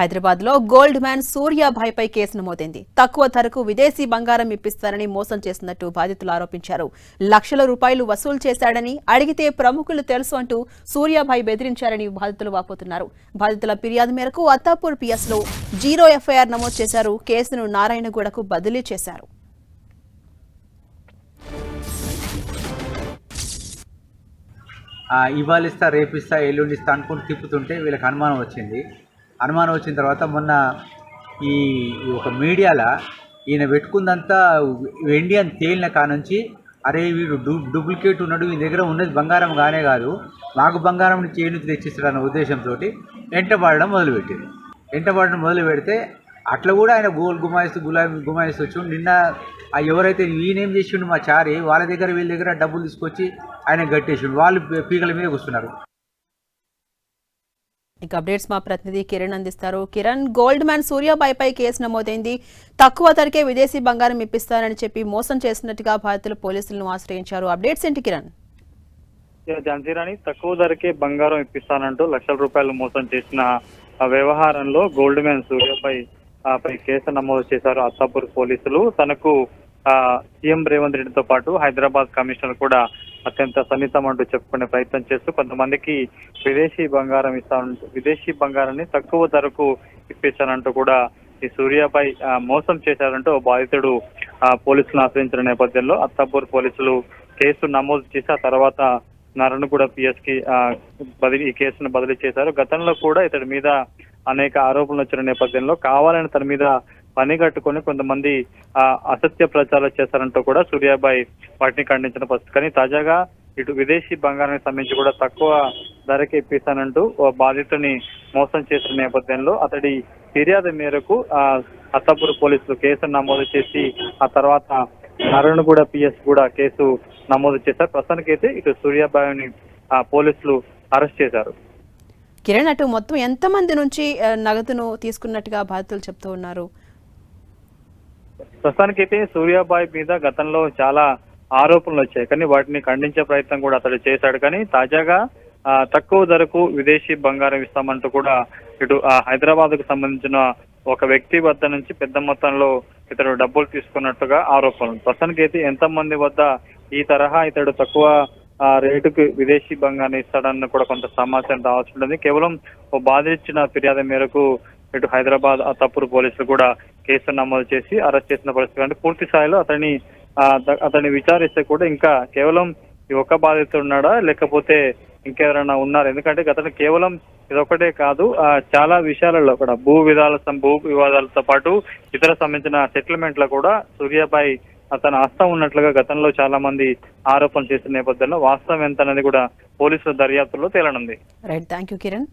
హైదరాబాద్ లో gold man Suryabhai పై case నమోదైంది. తక్కువ ధరకు విదేశీ బంగారం ఇప్పిస్తారని మోసం చేసినట్టు బాధితులు ఆరోపించారు. లక్షల రూపాయలు వసూలు చేశాడని, అడిగితే ప్రముఖులు తెలుసు అంటూ సూర్యాభాయ్ బెదిరించారని బాధితులు వాపోతున్నారు. బాధితుల ఫిర్యాదు మేరకు అత్తాపూర్ పిఎస్ లో 0 ఎఫ్ఐఆర్ నమోదు చేశారు. కేసును నారాయణగూడకు బదిలీ చేశారు. ఇవాళ ఇస్తా, రేపిస్తా, ఎల్లుండి ఇస్తా అనుకుని తిప్పుతుంటే వీళ్ళకి అనుమానం వచ్చిన తర్వాత మొన్న ఈ ఒక మీడియాలో ఈయన పెట్టుకుందంతా ఇండియన్ తేలిన కానుంచి అరే వీడు డూప్లికేట్ ఉన్నాడు, ఈ దగ్గర ఉన్నది బంగారం కానే కాదు, మాకు బంగారం నుంచి ఏ నుంచి తెచ్చిస్తాడన్న ఉద్దేశంతో ఎంటపడడం మొదలు పెడితే అట్లా కూడా ఆయన గుమాయిస్తూ వచ్చి నిన్న ఎవరైతే ఈయనేం చేసిండు మా చారి వాళ్ళ దగ్గర వీళ్ళ దగ్గర డబ్బులు తీసుకొచ్చి ఆయన గట్టేసిండు. వాళ్ళు పీకల మీద కూర్చున్నారు. ఇక అప్డేట్స్ మా ప్రతినిధి కిరణ్ అందిస్తారు. కిరణ్, గోల్డ్ మ్యాన్ సూర్యాభాయ్ పై కేసు నమోదైంది. తక్కువ ధరకే విదేశీ బంగారం ఇప్పిస్తారని చెప్పి మోసం చేసినట్టుగా బాధితులు పోలీసులను ఆశ్రయించారు. అప్డేట్స్ ఏంటి కిరణ్? ఝాన్సీరాణి తక్కువ ధరకే బంగారం ఇప్పిస్తానంటూ లక్షల రూపాయలు మోసం చేసిన వ్యవహారంలో గోల్డ్ మ్యాన్ సూర్యాభాయ్ పై కేసు నమోదు చేశారు అత్తాపూర్ పోలీసులు. తనకు సీఎం రేవంత్ రెడ్డితో పాటు హైదరాబాద్ కమిషనర్ కూడా అత్యంత సన్నిహితం అంటూ చెప్పుకునే ప్రయత్నం చేస్తూ కొంతమందికి విదేశీ బంగారాన్ని తక్కువ ధరకు ఇప్పించారంటూ కూడా ఈ సూర్యాభాయ్ మోసం చేశారంటూ బాధితుడు పోలీసులను ఆశ్రయించిన నేపథ్యంలో అత్తాపూర్ పోలీసులు కేసు నమోదు చేసి ఆ తర్వాత నారాయణగూడ పిఎస్ కి ఈ కేసును బదిలీ చేశారు. గతంలో కూడా ఇతడి మీద అనేక ఆరోపణలు వచ్చిన నేపథ్యంలో కావాలని తన మీద పని కట్టుకొని కొంతమంది అసత్య ప్రచారాలు చేశారంటూ కూడా సూర్యాభాయ్ వాటిని ఖండించిన పరిస్థితి. కానీ తాజాగా ఇటు విదేశీ బంగారానికి సంబంధించి కూడా తక్కువ ధరకి ఇప్పిస్తానంటూ బాధితుని మోసం చేసిన నేపథ్యంలో అతడి ఫిర్యాదు మేరకు అత్తాపూర్ పోలీసులు కేసు నమోదు చేసి ఆ తర్వాత నారాయణగూడ పిఎస్ కూడా కేసు నమోదు చేశారు. ప్రస్తుతానికైతే ఇటు సూర్యాభాయ్ని పోలీసులు అరెస్ట్ చేశారు. కిరణ్, అటు మొత్తం ఎంతమంది నుంచి నగదును తీసుకున్నట్టుగా బాధితులు చెప్తూ ఉన్నారు? ప్రస్తుతానికైతే సూర్యాభాయ్ మీద గతంలో చాలా ఆరోపణలు వచ్చాయి, కానీ వాటిని ఖండించే ప్రయత్నం కూడా అతడు చేశాడు. కానీ తాజాగా తక్కువ ధరకు విదేశీ బంగారం ఇస్తామంటూ కూడా ఇటు హైదరాబాద్ కు సంబంధించిన ఒక వ్యక్తి వద్ద నుంచి పెద్ద మొత్తంలో ఇతడు డబ్బులు తీసుకున్నట్టుగా ఆరోపణలు. ప్రస్తుతానికైతే ఎంతమంది వద్ద ఈ తరహా ఇతడు తక్కువ రేటుకు విదేశీ బంగారం ఇస్తాడన్న కూడా కొంత సమాచారం రావాల్సి ఉంటుంది. కేవలం ఓ బాధించిన ఫిర్యాదు మేరకు ఇటు హైదరాబాద్ అత్తాపూర్ పోలీసులు కూడా కేసు నమోదు చేసి అరెస్ట్ చేసిన పరిస్థితి. అంటే పూర్తి స్థాయిలో అతన్ని విచారిస్తే కూడా ఇంకా కేవలం ఈ ఒక్క బాధితుడు ఉన్నాడా లేకపోతే ఇంకెవరైనా ఉన్నారు? ఎందుకంటే గతంలో కేవలం ఇదొక్కటే కాదు, చాలా విషయాలలో కూడా భూ వివాదాలతో పాటు ఇతర సంబంధించిన సెటిల్మెంట్ లో కూడా సూర్యాభాయ్ తన హస్తం ఉన్నట్లుగా గతంలో చాలా మంది ఆరోపణలు చేసిన నేపథ్యంలో వాస్తవం ఎంత అనేది కూడా పోలీసుల దర్యాప్తులో తేలనుంది. Right, thank you Kiran.